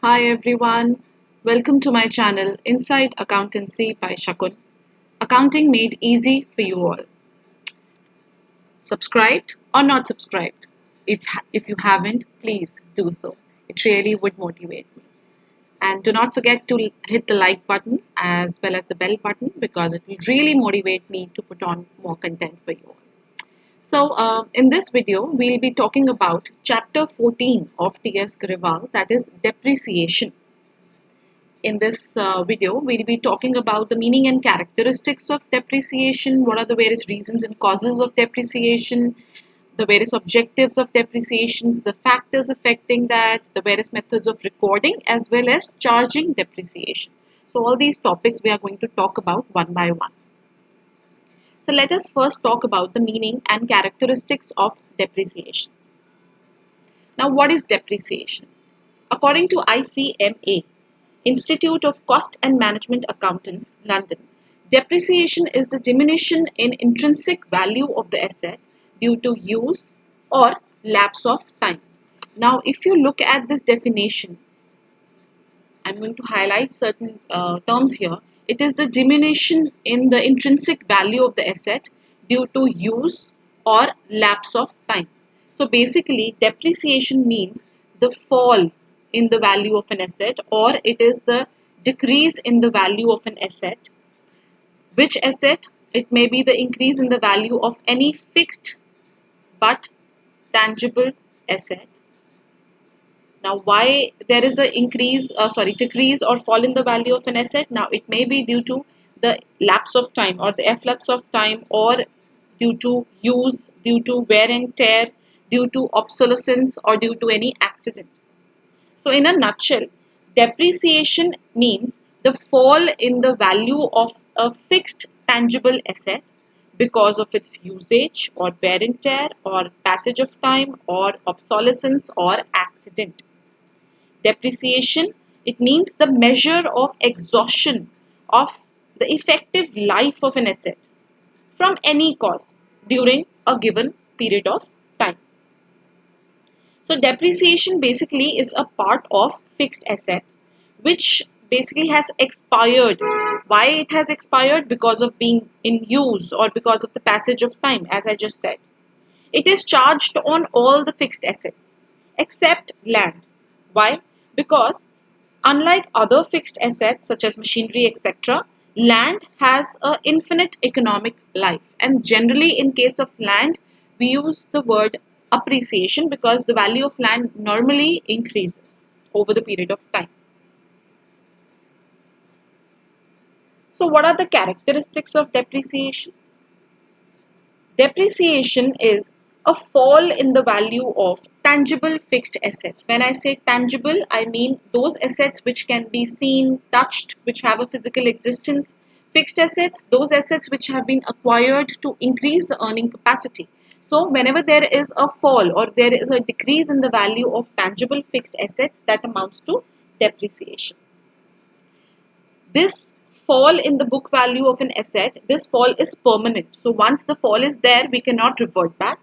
Hi everyone, welcome to my channel Inside Accountancy by Shakun. Accounting made easy for you all. Subscribed or not subscribed? If you haven't, please do so. It really would motivate me. And do not forget to hit the like button as well as the bell button because it will really motivate me to put on more content for you all. In this video, we'll be talking about chapter 14 of T.S. Grewal, that is depreciation. In this video, we'll be talking about the meaning and characteristics of depreciation, what are the various reasons and causes of depreciation, the various objectives of depreciations, the factors affecting that, the various methods of recording, as well as charging depreciation. So all these topics we are going to talk about one by one. So let us first talk about the meaning and characteristics of depreciation. Now, what is depreciation? According to ICMA, Institute of Cost and Management Accountants, London, depreciation is the diminution in intrinsic value of the asset due to use or lapse of time. Now, if you look at this definition, I'm going to highlight certain terms here. It is the diminution in the intrinsic value of the asset due to use or lapse of time. So basically, depreciation means the fall in the value of an asset, or it is the decrease in the value of an asset. Which asset? It may be the increase in the value of any fixed but tangible asset. Now, why there is a decrease or fall in the value of an asset? Now, it may be due to the lapse of time or the efflux of time, or due to use, due to wear and tear, due to obsolescence, or due to any accident. So, in a nutshell, depreciation means the fall in the value of a fixed tangible asset because of its usage or wear and tear or passage of time or obsolescence or accident. Depreciation, it means the measure of exhaustion of the effective life of an asset from any cause during a given period of time. So depreciation basically is a part of fixed asset which basically has expired. Why it has expired? Because of being in use or because of the passage of time, as I just said. It is charged on all the fixed assets except land. Why? Because unlike other fixed assets such as machinery, etc., land has an infinite economic life. And generally, in case of land, we use the word appreciation because the value of land normally increases over the period of time. So, what are the characteristics of depreciation? Depreciation is a fall in the value of tangible fixed assets. When I say tangible, I mean those assets which can be seen, touched, which have a physical existence. Fixed assets, those assets which have been acquired to increase the earning capacity. So, whenever there is a fall or there is a decrease in the value of tangible fixed assets, that amounts to depreciation. This fall in the book value of an asset, this fall is permanent. So once the fall is there, we cannot revert back.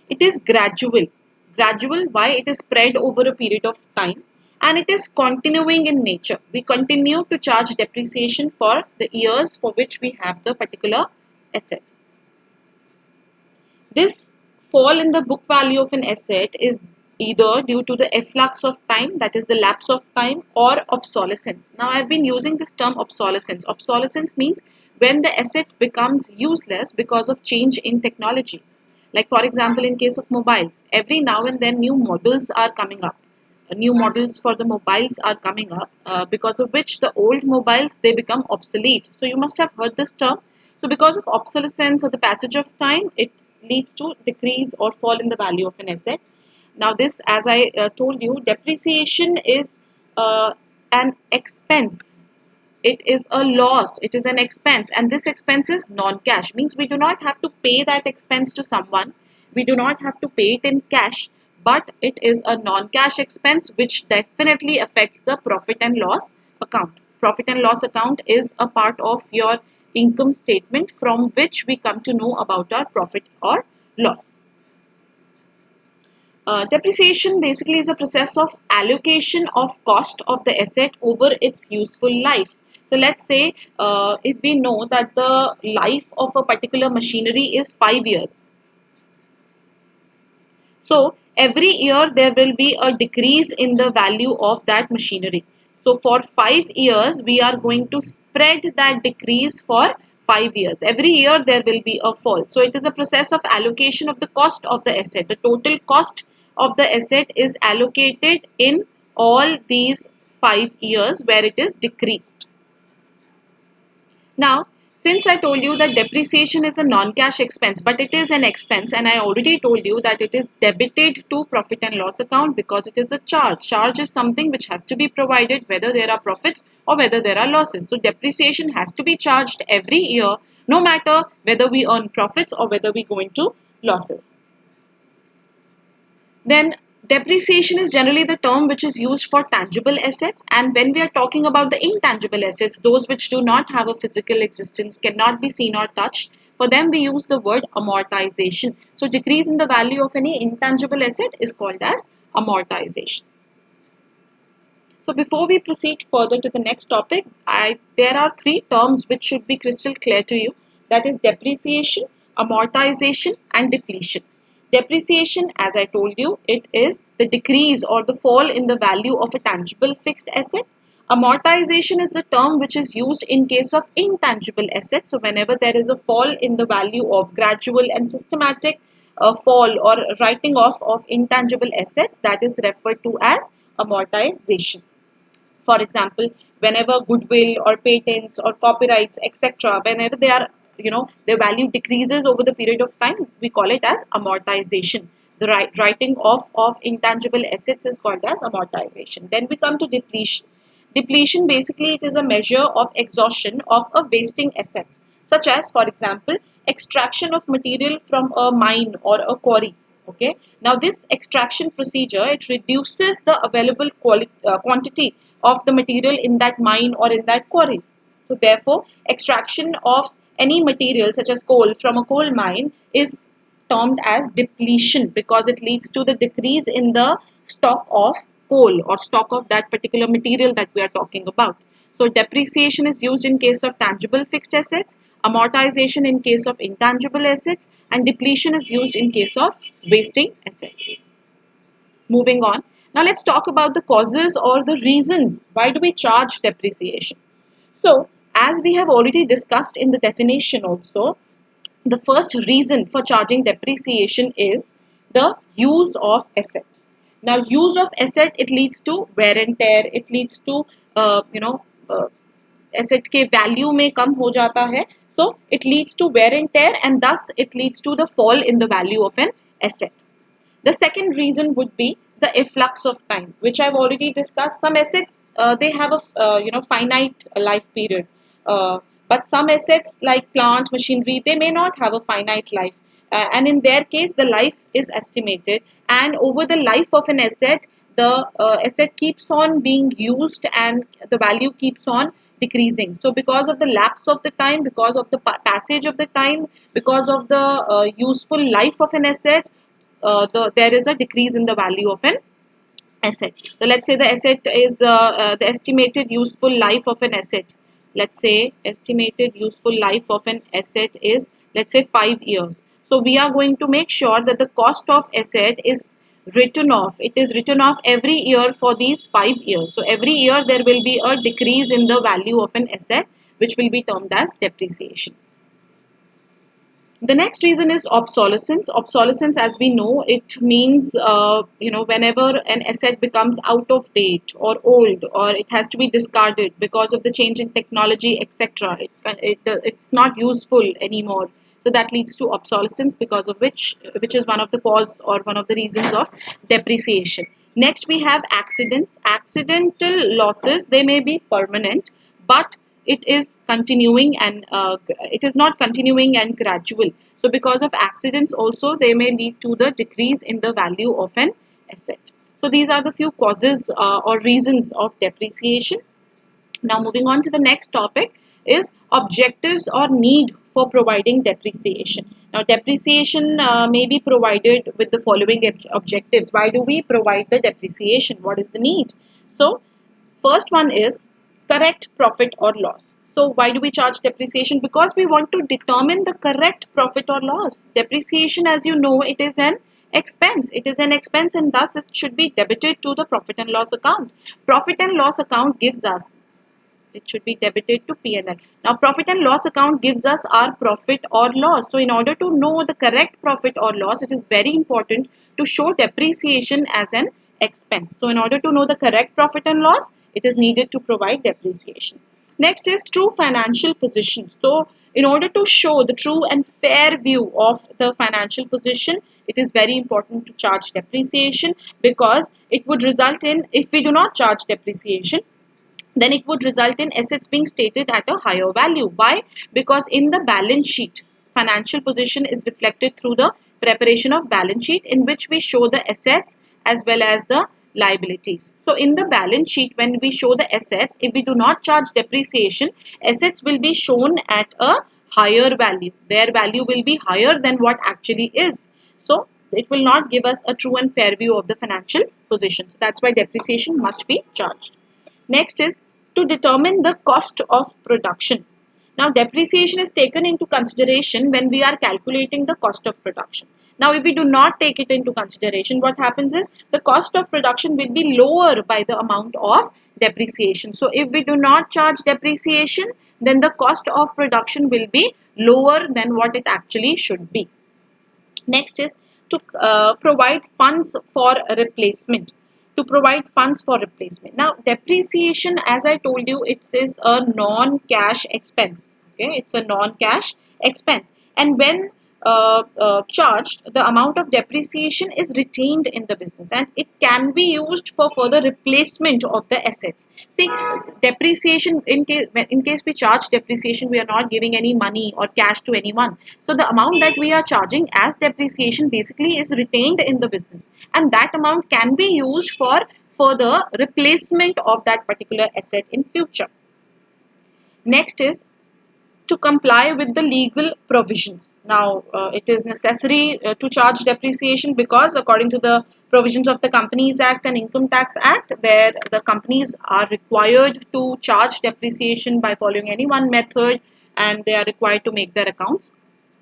It is gradual. Gradual, why? It is spread over a period of time and it is continuing in nature. We continue to charge depreciation for the years for which we have the particular asset. This fall in the book value of an asset is either due to the efflux of time, that is the lapse of time, or obsolescence. Now, I've been using this term obsolescence. Obsolescence means when the asset becomes useless because of change in technology. Like, for example, in case of mobiles, every now and then new models are coming up. New models for the mobiles are coming up because of which the old mobiles they become obsolete. So you must have heard this term. So because of obsolescence or the passage of time, it leads to decrease or fall in the value of an asset. Now this, as I told you, depreciation is an expense. It is a loss. It is an expense, and this expense is non-cash. Means we do not have to pay that expense to someone. We do not have to pay it in cash, but it is a non-cash expense which definitely affects the profit and loss account. Profit and loss account is a part of your income statement from which we come to know about our profit or loss. Depreciation basically is a process of allocation of cost of the asset over its useful life. So let's say if we know that the life of a particular machinery is 5 years, so every year there will be a decrease in the value of that machinery. So for 5 years, we are going to spread that decrease for 5 years. Every year there will be a fall. So it is a process of allocation of the cost of the asset. The total cost of the asset is allocated in all these 5 years where it is decreased. Now, since I told you that depreciation is a non-cash expense, but it is an expense, and I already told you that it is debited to profit and loss account because it is a charge. Charge is something which has to be provided whether there are profits or whether there are losses. So depreciation has to be charged every year, no matter whether we earn profits or whether we go into losses. Then depreciation is generally the term which is used for tangible assets, and when we are talking about the intangible assets, those which do not have a physical existence, cannot be seen or touched, for them we use the word amortization. So decrease in the value of any intangible asset is called as amortization. So before we proceed further to the next topic, there are three terms which should be crystal clear to you. That is depreciation, amortization and depletion. Depreciation, as I told you, it is the decrease or the fall in the value of a tangible fixed asset. Amortization is the term which is used in case of intangible assets. So whenever there is a fall in the value of gradual and systematic fall or writing off of intangible assets, that is referred to as amortization. For example, whenever goodwill or patents or copyrights, etc., whenever they are, their value decreases over the period of time, we call it as amortization. The writing off of intangible assets is called as amortization. Then we come to depletion. Depletion basically it is a measure of exhaustion of a wasting asset, such as, for example, extraction of material from a mine or a quarry. Okay. Now this extraction procedure, it reduces the available quantity of the material in that mine or in that quarry. So therefore, extraction of any material such as coal from a coal mine is termed as depletion because it leads to the decrease in the stock of coal or stock of that particular material that we are talking about. So depreciation is used in case of tangible fixed assets, amortization in case of intangible assets, and depletion is used in case of wasting assets. Moving on. Now let's talk about the causes or the reasons why do we charge depreciation. So as we have already discussed in the definition also, the first reason for charging depreciation is the use of asset. Now use of asset, it leads to wear and tear, it leads to asset के value में कम हो जाता है, so it leads to wear and tear and thus it leads to the fall in the value of an asset. The second reason would be the efflux of time, which I've already discussed. Some assets they have a finite life period, but some assets like plant, machinery, they may not have a finite life, and in their case, the life is estimated, and over the life of an asset, the asset keeps on being used and the value keeps on decreasing. So because of the lapse of the time, because of the passage of the time, because of the useful life of an asset, there is a decrease in the value of an asset. So let's say the asset is the estimated useful life of an asset. Let's say estimated useful life of an asset is, let's say, 5 years. So we are going to make sure that the cost of asset is written off. It is written off every year for these 5 years. So every year there will be a decrease in the value of an asset, which will be termed as depreciation. The next reason is obsolescence. Obsolescence, as we know, it means whenever an asset becomes out of date or old, or it has to be discarded because of the change in technology, etc. It's not useful anymore. So that leads to obsolescence, because of which is one of the cause or one of the reasons of depreciation. Next, we have accidents. Accidental losses, they may be permanent, but it is continuing and it is not continuing and gradual. So because of accidents also, they may lead to the decrease in the value of an asset. So these are the few causes or reasons of depreciation. Now moving on to the next topic is objectives or need for providing depreciation. Now, depreciation may be provided with the following objectives. Why do we provide the depreciation? What is the need? So, first one is correct profit or loss. So, why do we charge depreciation? Because we want to determine the correct profit or loss. Depreciation, as you know, it is an expense. It is an expense, and thus it should be debited to the profit and loss account. Profit and loss account gives us, it should be debited to P&L. Now, profit and loss account gives us our profit or loss. So, in order to know the correct profit or loss, it is very important to show depreciation as an expense. So, in order to know the correct profit and loss, it is needed to provide depreciation. Next is true financial position. So, in order to show the true and fair view of the financial position, it is very important to charge depreciation, because it would result in, if we do not charge depreciation, then it would result in assets being stated at a higher value. Why? Because in the balance sheet, financial position is reflected through the preparation of balance sheet, in which we show the assets as well as the liabilities. So in the balance sheet, when we show the assets, if we do not charge depreciation, assets will be shown at a higher value. Their value will be higher than what actually is. So it will not give us a true and fair view of the financial position. So that's why depreciation must be charged. Next is to determine the cost of production. Now, depreciation is taken into consideration when we are calculating the cost of production. Now, if we do not take it into consideration, what happens is the cost of production will be lower by the amount of depreciation. So, if we do not charge depreciation, then the cost of production will be lower than what it actually should be. Next is to provide funds for replacement. To provide funds for replacement. Now, depreciation, as I told you, it is a non-cash expense. Okay, it's a non-cash expense, and when charged, the amount of depreciation is retained in the business, and it can be used for further replacement of the assets. See, depreciation, in case we charge depreciation, we are not giving any money or cash to anyone. So the amount that we are charging as depreciation basically is retained in the business, and that amount can be used for further replacement of that particular asset in future. Next is to comply with the legal provisions. Now, it is necessary to charge depreciation, because according to the provisions of the Companies Act and Income Tax Act, where the companies are required to charge depreciation by following any one method, and they are required to make their accounts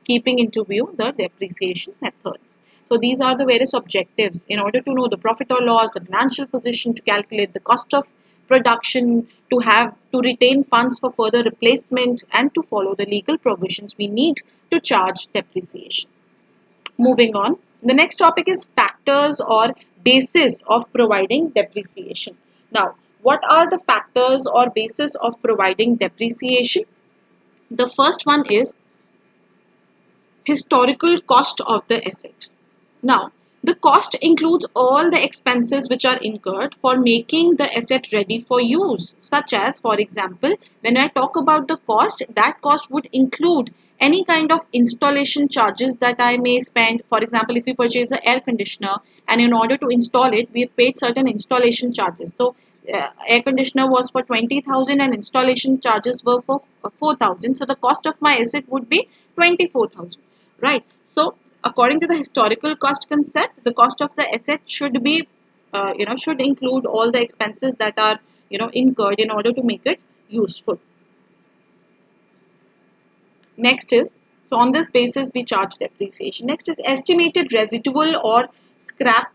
keeping into view the depreciation methods. So these are the various objectives in order to know the profit or loss, the financial position, to calculate the cost of production, to retain funds for further replacement, and to follow the legal provisions. We need to charge depreciation. Moving on, the next topic is factors or basis of providing depreciation. Now, what are the factors or basis of providing depreciation? The first one is historical cost of the asset. Now, the cost includes all the expenses which are incurred for making the asset ready for use, such as, for example, when I talk about the cost, that cost would include any kind of installation charges that I may spend. For example, if we purchase an air conditioner, and in order to install it, we have paid certain installation charges. So, air conditioner was for 20,000 and installation charges were for 4,000. So, the cost of my asset would be 24,000. Right. So, according to the historical cost concept, the cost of the asset should be, should include all the expenses that are, incurred in order to make it useful. Next is, so on this basis, we charge depreciation. Next is estimated residual or scrap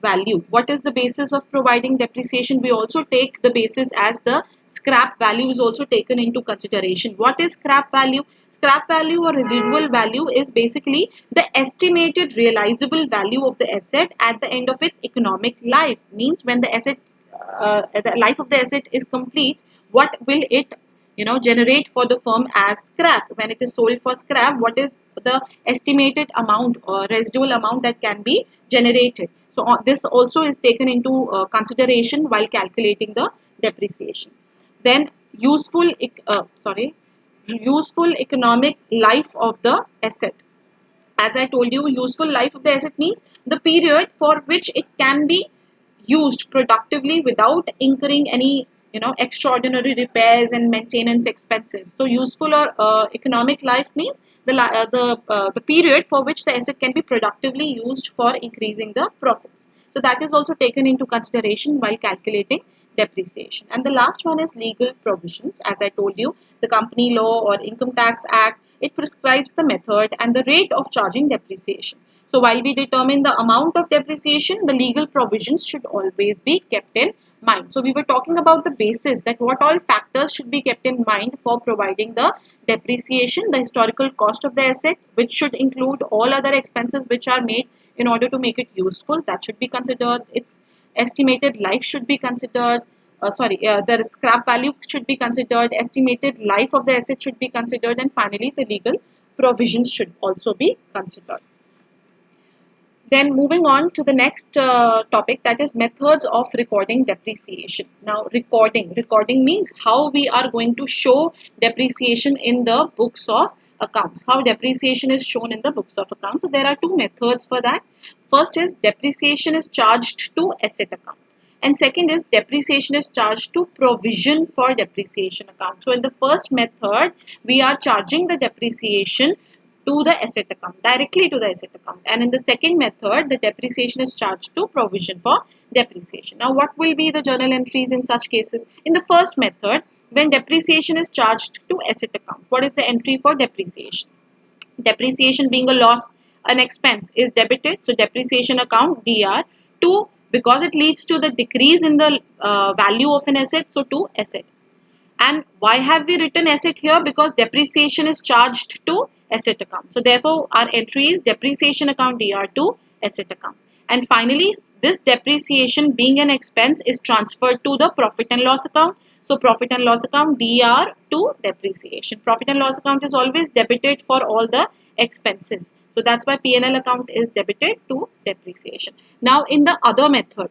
value. What is the basis of providing depreciation? We also take the basis as the scrap value is also taken into consideration. What is scrap value? Scrap value or residual value is basically the estimated realizable value of the asset at the end of its economic life. Means when the life of the asset is complete, what will it generate for the firm as scrap? When it is sold for scrap, what is the estimated amount or residual amount that can be generated? So this also is taken into consideration while calculating the depreciation. Then useful economic life of the asset. As I told you, useful life of the asset means the period for which it can be used productively without incurring any extraordinary repairs and maintenance expenses. So useful or economic life means the period for which the asset can be productively used for increasing the profits. So that is also taken into consideration while calculating depreciation. And the last one is legal provisions. As I told you, the Company Law or Income Tax Act, it prescribes the method and the rate of charging depreciation. So while we determine the amount of depreciation, the legal provisions should always be kept in mind. So we were talking about the basis, that what all factors should be kept in mind for providing the depreciation: the historical cost of the asset, which should include all other expenses which are made in order to make it useful, that should be considered. Its estimated life should be considered. The scrap value should be considered. Estimated life of the asset should be considered, and finally the legal provisions should also be considered. Then moving on to the next topic, that is methods of recording depreciation. Now recording means how we are going to show depreciation in the books of accounts, how depreciation is shown in the books of accounts. So there are two methods for that. First is depreciation is charged to asset account, and second is depreciation is charged to provision for depreciation account. So in the first method, we are charging the depreciation to the asset account, directly to the asset account, and in the second method the depreciation is charged to provision for depreciation. Now what will be the journal entries in such cases? In the first method, when depreciation is charged to asset account, what is the entry for depreciation? Depreciation being a loss, an expense, is debited, so depreciation account dr to, because it leads to the decrease in the value of an asset, so to asset. And why have we written asset here? Because depreciation is charged to asset account. So therefore our entry is depreciation account dr to asset account. And finally, this depreciation being an expense is transferred to the profit and loss account. So profit and loss account dr to depreciation. Profit and loss account is always debited for all the expenses. So that's why P&L account is debited to depreciation. Now in the other method,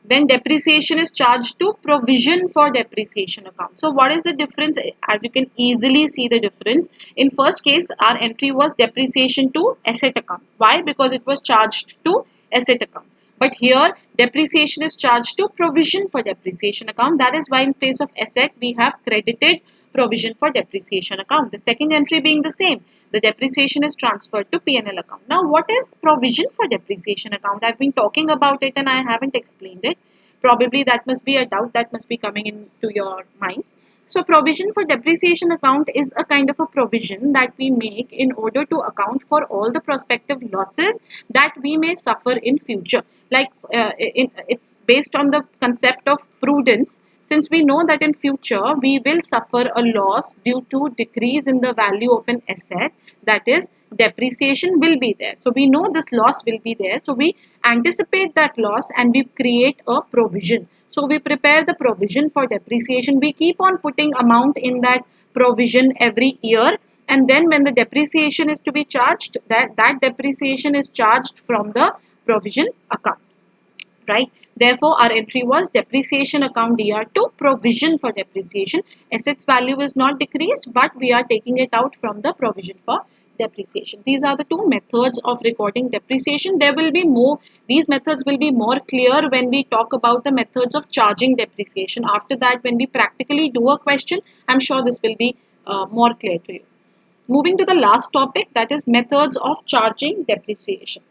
when depreciation is charged to provision for depreciation account. So what is the difference? As you can easily see the difference. In first case, our entry was depreciation to asset account. Why? Because it was charged to asset account. But here depreciation is charged to provision for depreciation account. That is why in place of asset we have credited provision for depreciation account. The second entry being the same, the depreciation is transferred to P&L account. Now what is provision for depreciation account? I've been talking about it and I haven't explained it. Probably that must be a doubt that must be coming into your minds. So provision for depreciation account is a kind of a provision that we make in order to account for all the prospective losses that we may suffer in future. Like it's based on the concept of prudence, since we know that in future we will suffer a loss due to decrease in the value of an asset, that is depreciation will be there. So we know this loss will be there. So we anticipate that loss and we create a provision. So we prepare the provision for depreciation. We keep on putting amount in that provision every year, and then when the depreciation is to be charged, that depreciation is charged from the provision account. Right? Therefore, our entry was depreciation account dr to provision for depreciation. Assets value is not decreased, but we are taking it out from the provision for depreciation. These are the two methods of recording depreciation. There will be more. These methods will be more clear when we talk about the methods of charging depreciation. After that, when we practically do a question, I'm sure this will be more clear to you. Moving to the last topic, that is methods of charging depreciation.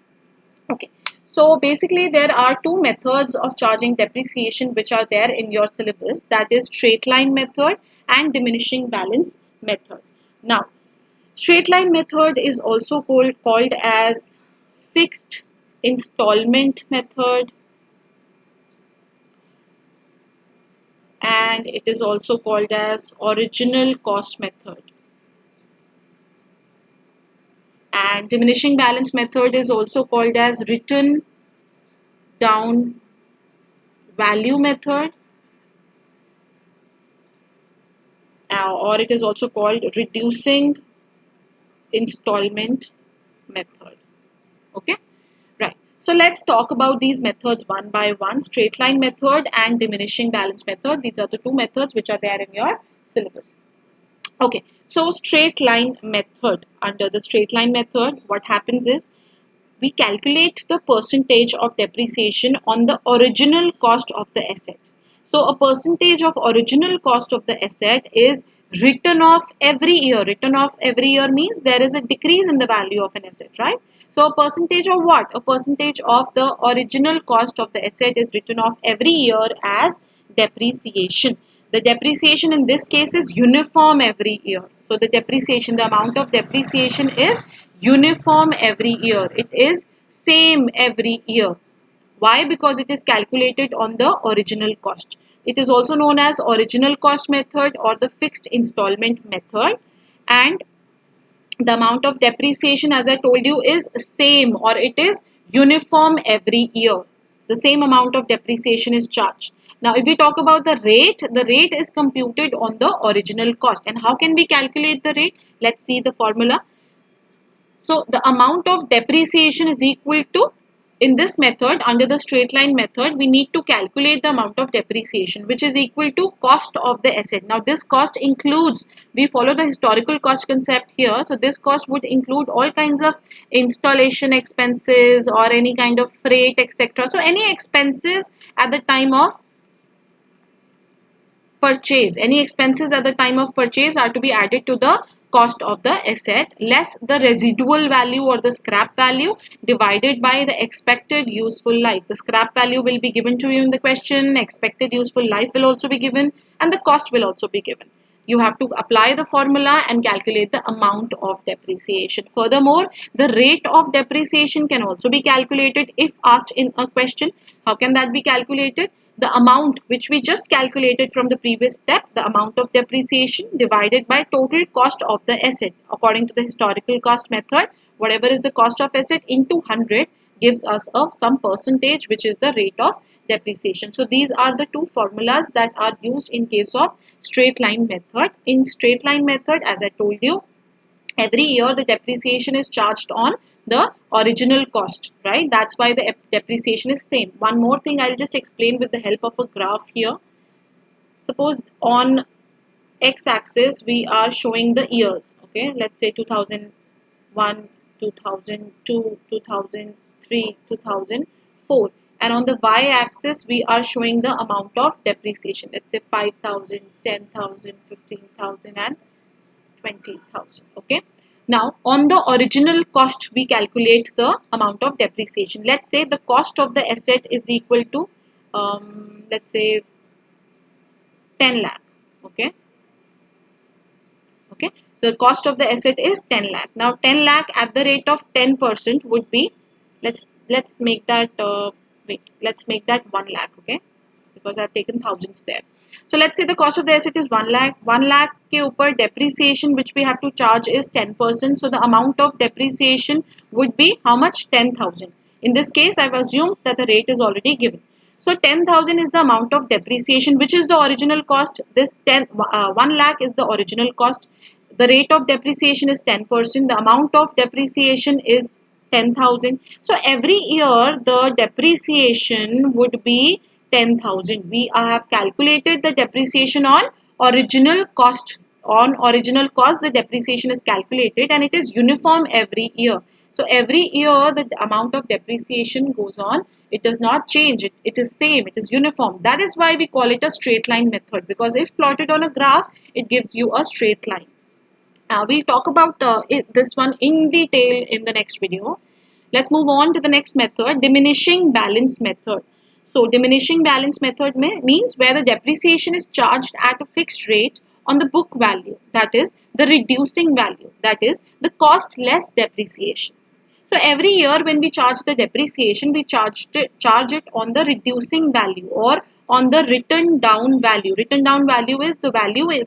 Okay, so basically there are two methods of charging depreciation which are there in your syllabus, that is straight line method and diminishing balance method. Now, straight line method is also called as fixed installment method, and it is also called as original cost method. And diminishing balance method is also called as written down value method, or it is also called reducing installment method. Okay, right. So let's talk about these methods one by one. Straight line method and diminishing balance method. These are the two methods which are there in your syllabus. Okay, so straight line method. Under the straight line method, what happens is we calculate the percentage of depreciation on the original cost of the asset. So a percentage of original cost of the asset is written off every year. Written off every year means there is a decrease in the value of an asset, right? So a percentage of what? A percentage of the original cost of the asset is written off every year as depreciation. The depreciation in this case is uniform every year. So the depreciation, the amount of depreciation is uniform every year. It is same every year. Why? Because it is calculated on the original cost. It is also known as original cost method or the fixed installment method. And the amount of depreciation, as I told you, is same or it is uniform every year. The same amount of depreciation is charged. Now, if we talk about the rate is computed on the original cost. And how can we calculate the rate? Let's see the formula. So the amount of depreciation is equal to, in this method, under the straight line method, we need to calculate the amount of depreciation, which is equal to cost of the asset. Now this cost includes, we follow the historical cost concept here. So this cost would include all kinds of installation expenses or any kind of freight, etc. So any expenses at the time of purchase. Any expenses at the time of purchase are to be added to the cost of the asset less the residual value or the scrap value divided by the expected useful life. The scrap value will be given to you in the question, expected useful life will also be given, and the cost will also be given. You have to apply the formula and calculate the amount of depreciation. Furthermore, the rate of depreciation can also be calculated if asked in a question. How can that be calculated? The amount which we just calculated from the previous step, the amount of depreciation divided by total cost of the asset. According to the historical cost method, whatever is the cost of asset into 100 gives us some percentage, which is the rate of depreciation. So these are the two formulas that are used in case of straight line method. In straight line method, as I told you, every year the depreciation is charged on the original cost, right? That's why the depreciation is same. One more thing I'll just explain with the help of a graph here. Suppose on x-axis we are showing the years, okay? Let's say 2001, 2002, 2003, 2004, and on the y-axis we are showing the amount of depreciation. Let's say 5,000, 10,000, 15,000, and 20,000. Okay. Now, on the original cost, we calculate the amount of depreciation. Let's say the cost of the asset is equal to, let's say, 10 lakh. Okay. Okay. So the cost of the asset is 10 lakh. Now, 10 lakh at the rate of 10% would be, let's make that, let's make that 1 lakh. Okay. Because I've taken thousands there. So let's say the cost of the asset is 1 lakh. 1 lakh ke upar depreciation which we have to charge is 10%. So the amount of depreciation would be how much? 10,000. In this case, I've assumed that the rate is already given. So 10,000 is the amount of depreciation, which is the original cost. This 1 lakh is the original cost. The rate of depreciation is 10%. The amount of depreciation is 10,000. So every year the depreciation would be 10,000. We have calculated the depreciation on original cost. On original cost, the depreciation is calculated and it is uniform every year. So every year the amount of depreciation goes on. It does not change. It is same. It is uniform. That is why we call it a straight line method, because if plotted on a graph, it gives you a straight line. We'll talk about this one in detail in the next video. Let's move on to the next method, diminishing balance method. So diminishing balance method means where the depreciation is charged at a fixed rate on the book value, that is the reducing value, that is the cost less depreciation. So every year when we charge the depreciation, we charge it on the reducing value or on the written down value. Written down value is the value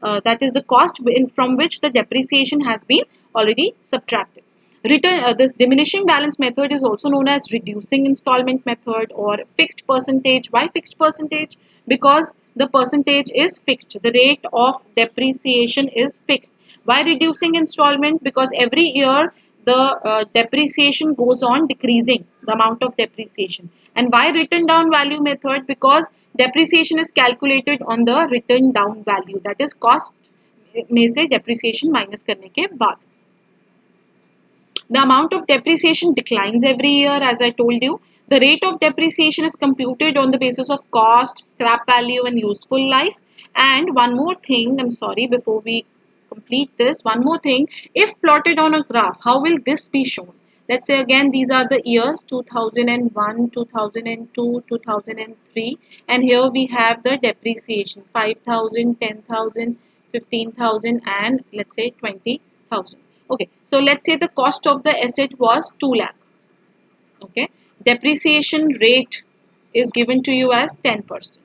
that is the cost from which the depreciation has been already subtracted. This diminishing balance method is also known as reducing installment method or fixed percentage. Why fixed percentage? Because the percentage is fixed. The rate of depreciation is fixed. Why reducing installment? Because every year the depreciation goes on decreasing, the amount of depreciation. And why written down value method? Because depreciation is calculated on the written down value, that is cost में से depreciation minus करने के बाद. The amount of depreciation declines every year, as I told you. The rate of depreciation is computed on the basis of cost, scrap value, and useful life. And one more thing, I'm sorry, before we complete this, one more thing, if plotted on a graph, how will this be shown? Let's say again, these are the years 2001, 2002, 2003, and here we have the depreciation 5,000, 10,000, 15,000, and let's say 20,000. Okay, so let's say the cost of the asset was 2 lakh. Okay, depreciation rate is given to you as 10%.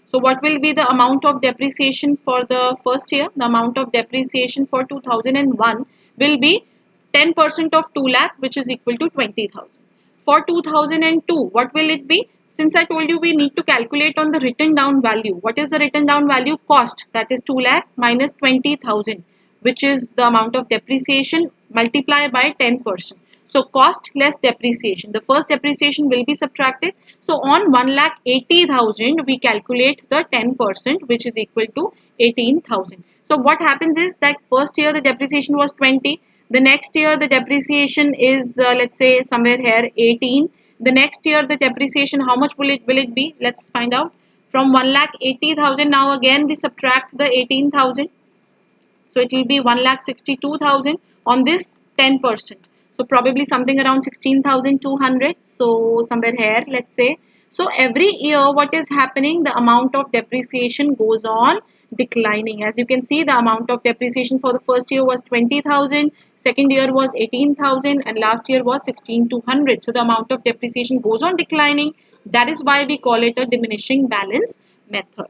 So what will be the amount of depreciation for the first year? The amount of depreciation for 2001 will be 10% of 2 lakh, which is equal to 20,000. For 2002, what will it be? Since I told you we need to calculate on the written down value. What is the written down value? Cost, that is 2 lakh minus 20,000, which is the amount of depreciation, multiply by 10%. So cost less depreciation. The first depreciation will be subtracted. So on 1,80,000 we calculate the 10%, which is equal to 18,000. So what happens is that first year the depreciation was 20. The next year the depreciation is let's say somewhere here 18. The next year the depreciation, how much will it be? Let's find out. From 1,80,000 now again we subtract the 18,000. So it will be 1,62,000 on this 10%. So probably something around 16,200. So somewhere here, let's say. So every year, what is happening? The amount of depreciation goes on declining. As you can see, the amount of depreciation for the first year was 20,000. Second year was 18,000 and last year was 16,200. So the amount of depreciation goes on declining. That is why we call it a diminishing balance method.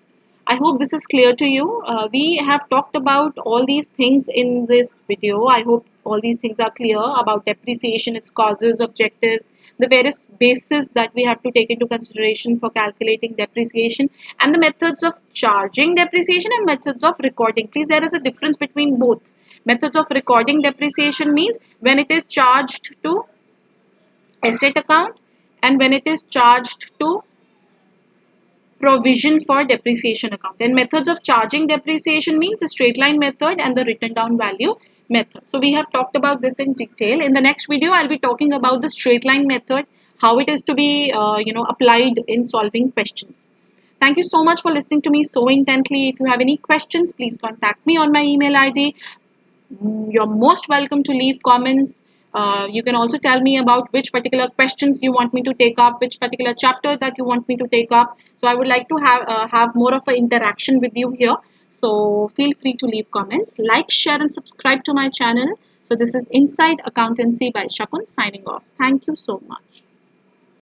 I hope this is clear to you. We have talked about all these things in this video. I hope all these things are clear about depreciation, its causes, objectives, the various bases that we have to take into consideration for calculating depreciation, and the methods of charging depreciation and methods of recording. Please, there is a difference between both. Methods of recording depreciation means when it is charged to asset account and when it is charged to provision for depreciation account. And methods of charging depreciation means the straight line method and the written down value method. So we have talked about this in detail. In the next video, I'll be talking about the straight line method, how it is to be applied in solving questions. Thank you so much for listening to me so intently. If you have any questions, please contact me on my email ID. You're most welcome to leave comments. You can also tell me about which particular questions you want me to take up, which particular chapter that you want me to take up. So I would like to have more of an interaction with you here. So feel free to leave comments, like, share, and subscribe to my channel. So this is Inside Accountancy by Shakun signing off. Thank you so much.